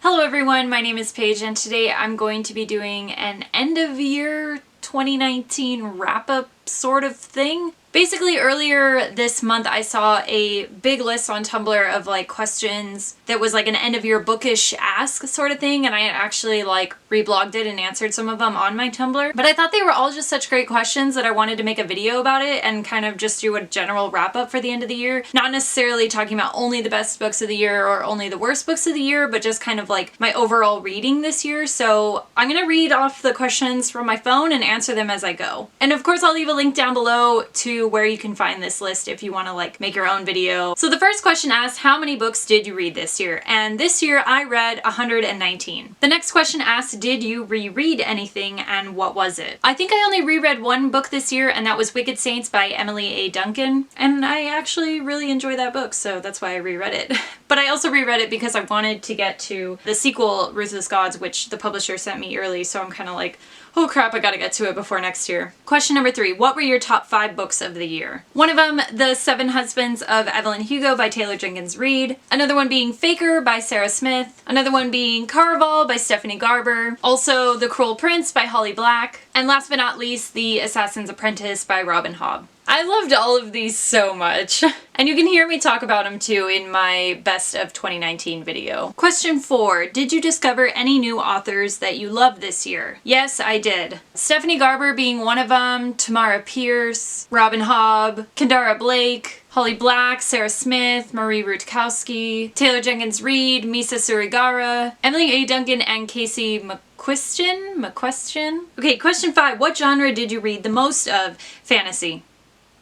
Hello everyone, my name is Paige and today I'm going to be doing an end of year 2019 wrap-up sort of thing. Basically, earlier this month I saw a big list on Tumblr of questions that was an end of year bookish ask sort of thing, and I actually reblogged it and answered some of them on my Tumblr. But I thought they were all just such great questions that I wanted to make a video about it and kind of just do a general wrap up for the end of the year. Not necessarily talking about only the best books of the year or only the worst books of the year, but just kind of my overall reading this year. So I'm gonna read off the questions from my phone and answer them as I go. And of course I'll leave a link down below to where you can find this list if you want to make your own video. So the first question asks, how many books did you read this year? And this year I read 119. The next question asks, did you reread anything and what was it? I think I only reread one book this year, and that was Wicked Saints by Emily A. Duncan, and I actually really enjoy that book, so that's why I reread it. But I also reread it because I wanted to get to the sequel, Ruthless Gods, which the publisher sent me early, so I'm kind of oh crap, I gotta get to it before next year. Question number 3, what were your top 5 books of the year? One of them, The Seven Husbands of Evelyn Hugo by Taylor Jenkins Reid. Another one being Faker by Sarah Smith. Another one being Caraval by Stephanie Garber. Also The Cruel Prince by Holly Black. And last but not least, The Assassin's Apprentice by Robin Hobb. I loved all of these so much. And you can hear me talk about them too in my best of 2019 video. Question 4, did you discover any new authors that you loved this year? Yes, I did. Stephanie Garber being one of them, Tamara Pierce, Robin Hobb, Kendara Blake, Holly Black, Sarah Smith, Marie Rutkowski, Taylor Jenkins Reid, Misa Surigara, Emily A. Duncan, and Casey McQuestion? Okay, question 5, what genre did you read the most of? Fantasy.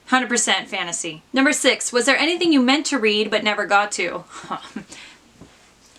100% fantasy. Number 6, was there anything you meant to read but never got to?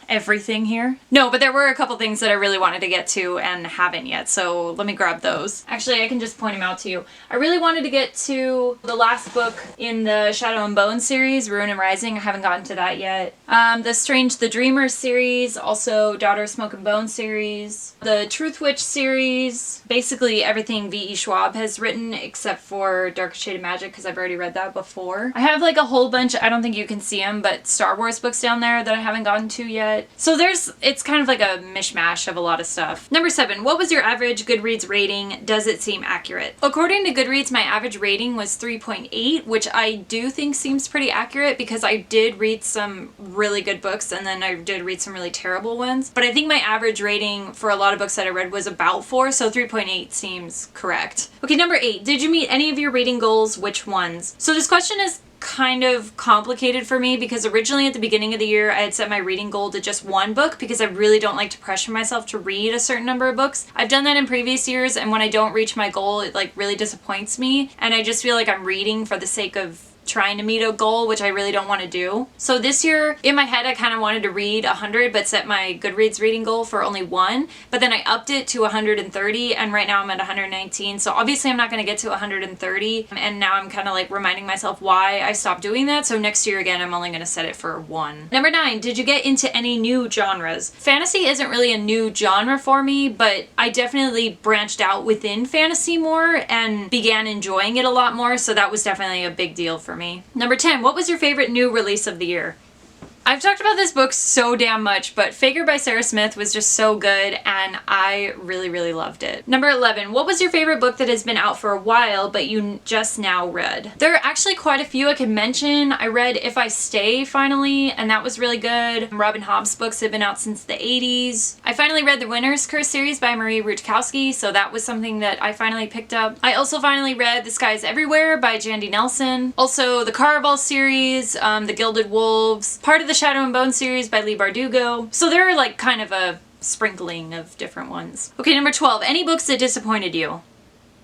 Everything here? No, but there were a couple things that I really wanted to get to and haven't yet, so let me grab those. Actually, I can just point them out to you. I really wanted to get to the last book in the Shadow and Bone series, Ruin and Rising. I haven't gotten to that yet. The Strange the Dreamer series, also Daughter of Smoke and Bone series, the Truth Witch series, basically everything V.E. Schwab has written except for Dark Shade of Magic because I've already read that before. I have a whole bunch, I don't think you can see them, but Star Wars books down there that I haven't gotten to yet. So it's kind of a mishmash of a lot of stuff. Number 7, what was your average Goodreads rating? Does it seem accurate? According to Goodreads, my average rating was 3.8, which I do think seems pretty accurate because I did read some really good books and then I did read some really terrible ones. But I think my average rating for a lot of books that I read was about 4, so 3.8 seems correct. Okay, number 8, did you meet any of your reading goals? Which ones? So this question is kind of complicated for me because originally at the beginning of the year I had set my reading goal to just one book because I really don't like to pressure myself to read a certain number of books. I've done that in previous years, and when I don't reach my goal it really disappoints me, and I just feel like I'm reading for the sake of trying to meet a goal, which I really don't want to do. So this year, in my head, I kind of wanted to read 100, but set my Goodreads reading goal for only 1, but then I upped it to 130, and right now I'm at 119, so obviously I'm not going to get to 130, and now I'm kind of reminding myself why I stopped doing that, so next year again, I'm only going to set it for 1. Number 9, did you get into any new genres? Fantasy isn't really a new genre for me, but I definitely branched out within fantasy more and began enjoying it a lot more, so that was definitely a big deal for me. Number 10, what was your favorite new release of the year? I've talked about this book so damn much, but Faker by Sarah Smith was just so good and I really, really loved it. Number 11, what was your favorite book that has been out for a while but you just now read? There are actually quite a few I can mention. I read If I Stay finally, and that was really good. Robin Hobb's books have been out since the 80s. I finally read the Winter's Curse series by Marie Rutkowski, so that was something that I finally picked up. I also finally read The Sky is Everywhere by Jandy Nelson. Also the Caraval series, The Gilded Wolves, part of the Shadow and Bone series by Leigh Bardugo. So there are kind of a sprinkling of different ones. Okay, number 12, any books that disappointed you?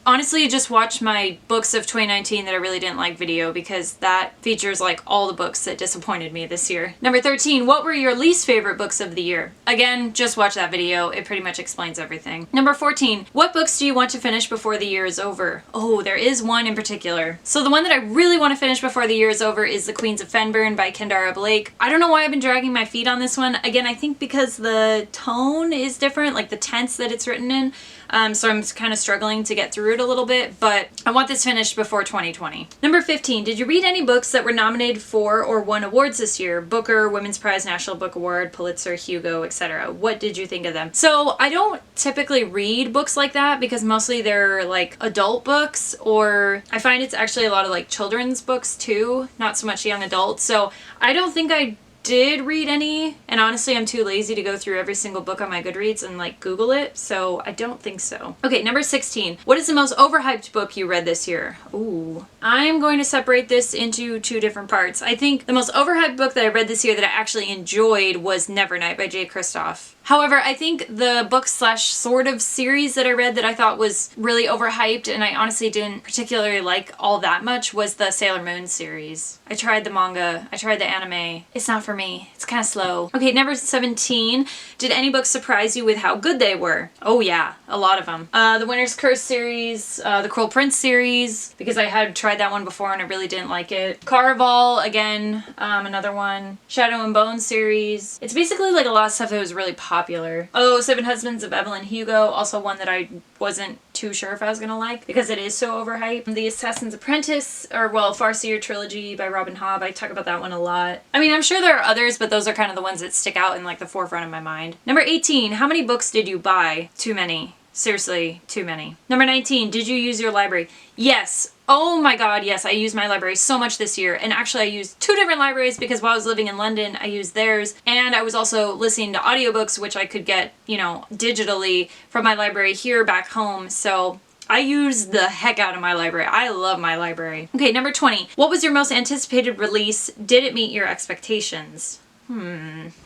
Honestly, just watch my books of 2019 that I really didn't like video because that features all the books that disappointed me this year. Number 13, what were your least favorite books of the year? Again, just watch that video. It pretty much explains everything. Number 14, what books do you want to finish before the year is over? Oh, there is one in particular. So the one that I really want to finish before the year is over is The Queens of Fenburn by Kendara Blake. I don't know why I've been dragging my feet on this one. Again, I think because the tone is different, the tense that it's written in. so I'm kind of struggling to get through it a little bit, but I want this finished before 2020. Number 15, did you read any books that were nominated for or won awards this year? Booker, Women's Prize, National Book Award, Pulitzer, Hugo, etc. What did you think of them? So I don't typically read books like that because mostly they're like adult books, or I find it's actually a lot of like children's books too, not so much young adults. So I don't think I did read any, and honestly I'm too lazy to go through every single book on my Goodreads and like Google it, so I don't think so. Okay, number 16. What is the most overhyped book you read this year? Ooh. I'm going to separate this into two different parts. I think the most overhyped book that I read this year that I actually enjoyed was Nevernight by Jay Kristoff. However, I think the book slash sort of series that I read that I thought was really overhyped and I honestly didn't particularly like all that much was the Sailor Moon series. I tried the manga, I tried the anime. It's not for me. It's kind of slow. Okay, number 17. Did any books surprise you with how good they were? Oh yeah, a lot of them. The Winter's Curse series, the Cruel Prince series, because I had tried that one before and I really didn't like it. Caraval, again, another one. Shadow and Bone series. It's basically like a lot of stuff that was really popular. Oh, Seven Husbands of Evelyn Hugo, also one that I wasn't too sure if I was gonna like because it is so overhyped. The Assassin's Apprentice, or well, Farseer Trilogy by Robin Hobb. I talk about that one a lot. I mean, I'm sure there are others, but those are kind of the ones that stick out in like the forefront of my mind. Number 18, how many books did you buy? Too many. Seriously, too many. Number 19, did you use your library? Yes. Oh my god, yes, I used my library so much this year. And actually I used two different libraries because while I was living in London, I used theirs. And I was also listening to audiobooks, which I could get, you know, digitally from my library here back home. So I use the heck out of my library. I love my library. Okay, number 20. What was your most anticipated release? Did it meet your expectations?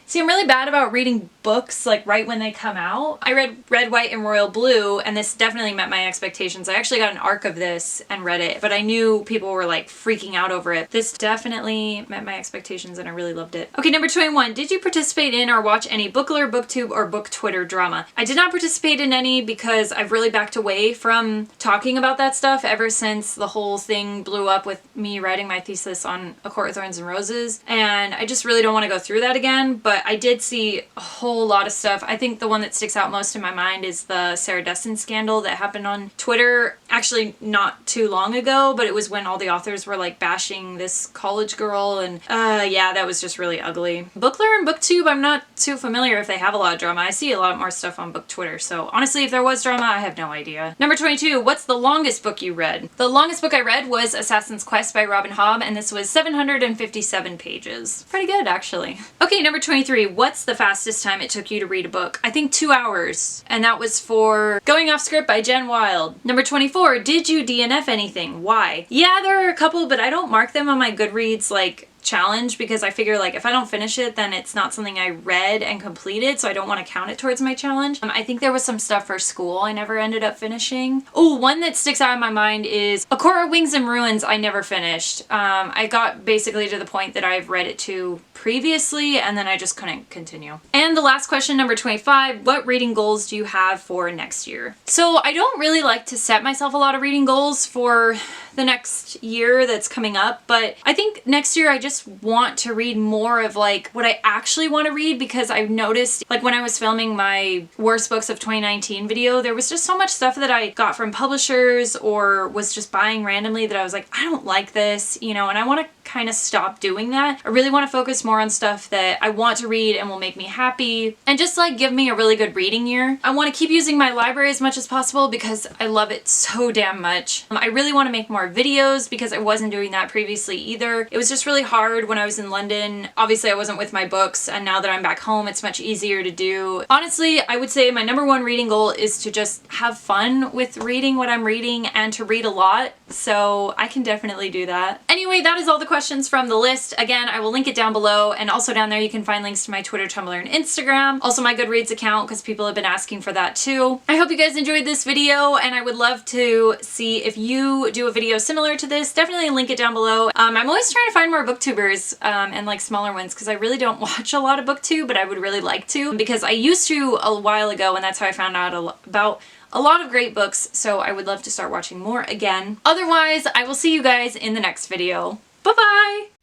See, I'm really bad about reading books like right when they come out. I read Red, White, and Royal Blue, and this definitely met my expectations. I actually got an ARC of this and read it, but I knew people were like freaking out over it. This definitely met my expectations and I really loved it. Okay, number 21. Did you participate in or watch any Bookler, BookTube, or Book Twitter drama? I did not participate in any because I've really backed away from talking about that stuff ever since the whole thing blew up with me writing my thesis on A Court of Thorns and Roses, and I just really don't want to go through that again. But I did see a whole lot of stuff. I think the one that sticks out most in my mind is the Sarah Destin scandal that happened on Twitter. Actually, not too long ago, but it was when all the authors were like bashing this college girl, and yeah, that was just really ugly. Bookler and BookTube, I'm not too familiar if they have a lot of drama. I see a lot more stuff on Book Twitter, so honestly, if there was drama, I have no idea. Number 22, what's the longest book you read? The longest book I read was Assassin's Quest by Robin Hobb, and this was 757 pages. Pretty good, actually. Okay, number 23, what's the fastest time it took you to read a book? I think 2 hours, and that was for Going Off Script by Jen Wild. Number 24, did you DNF anything? Why? Yeah, there are a couple, but I don't mark them on my Goodreads like challenge because I figure like if I don't finish it then it's not something I read and completed, so I don't want to count it towards my challenge. I think there was some stuff for school I never ended up finishing. Oh, one that sticks out in my mind is A Court of Wings and Ruins. I never finished. I got basically to the point that I've read it to previously and then I just couldn't continue. And the last question, number 25, what reading goals do you have for next year? So I don't really like to set myself a lot of reading goals for the next year that's coming up, but I think next year I just want to read more of like what I actually want to read, because I've noticed like when I was filming my worst books of 2019 video, there was just so much stuff that I got from publishers or was just buying randomly that I was like, I don't like this, you know, and I want to kind of stop doing that. I really want to focus more on stuff that I want to read and will make me happy and just like give me a really good reading year. I want to keep using my library as much as possible because I love it so damn much. I really want to make more videos because I wasn't doing that previously either. It was just really hard when I was in London. Obviously I wasn't with my books, and now that I'm back home it's much easier to do. Honestly, I would say my number one reading goal is to just have fun with reading what I'm reading and to read a lot, so I can definitely do that. Anyway, that is all the questions from the list. Again, I will link it down below, and also down there you can find links to my Twitter, Tumblr, and Instagram. Also my Goodreads account, because people have been asking for that too. I hope you guys enjoyed this video, and I would love to see if you do a video similar to this. Definitely link it down below. I'm always trying to find more booktubers and like smaller ones, because I really don't watch a lot of booktube, but I would really like to, because I used to a while ago, and that's how I found out about a lot of great books, so I would love to start watching more again. Otherwise, I will see you guys in the next video. Bye-bye!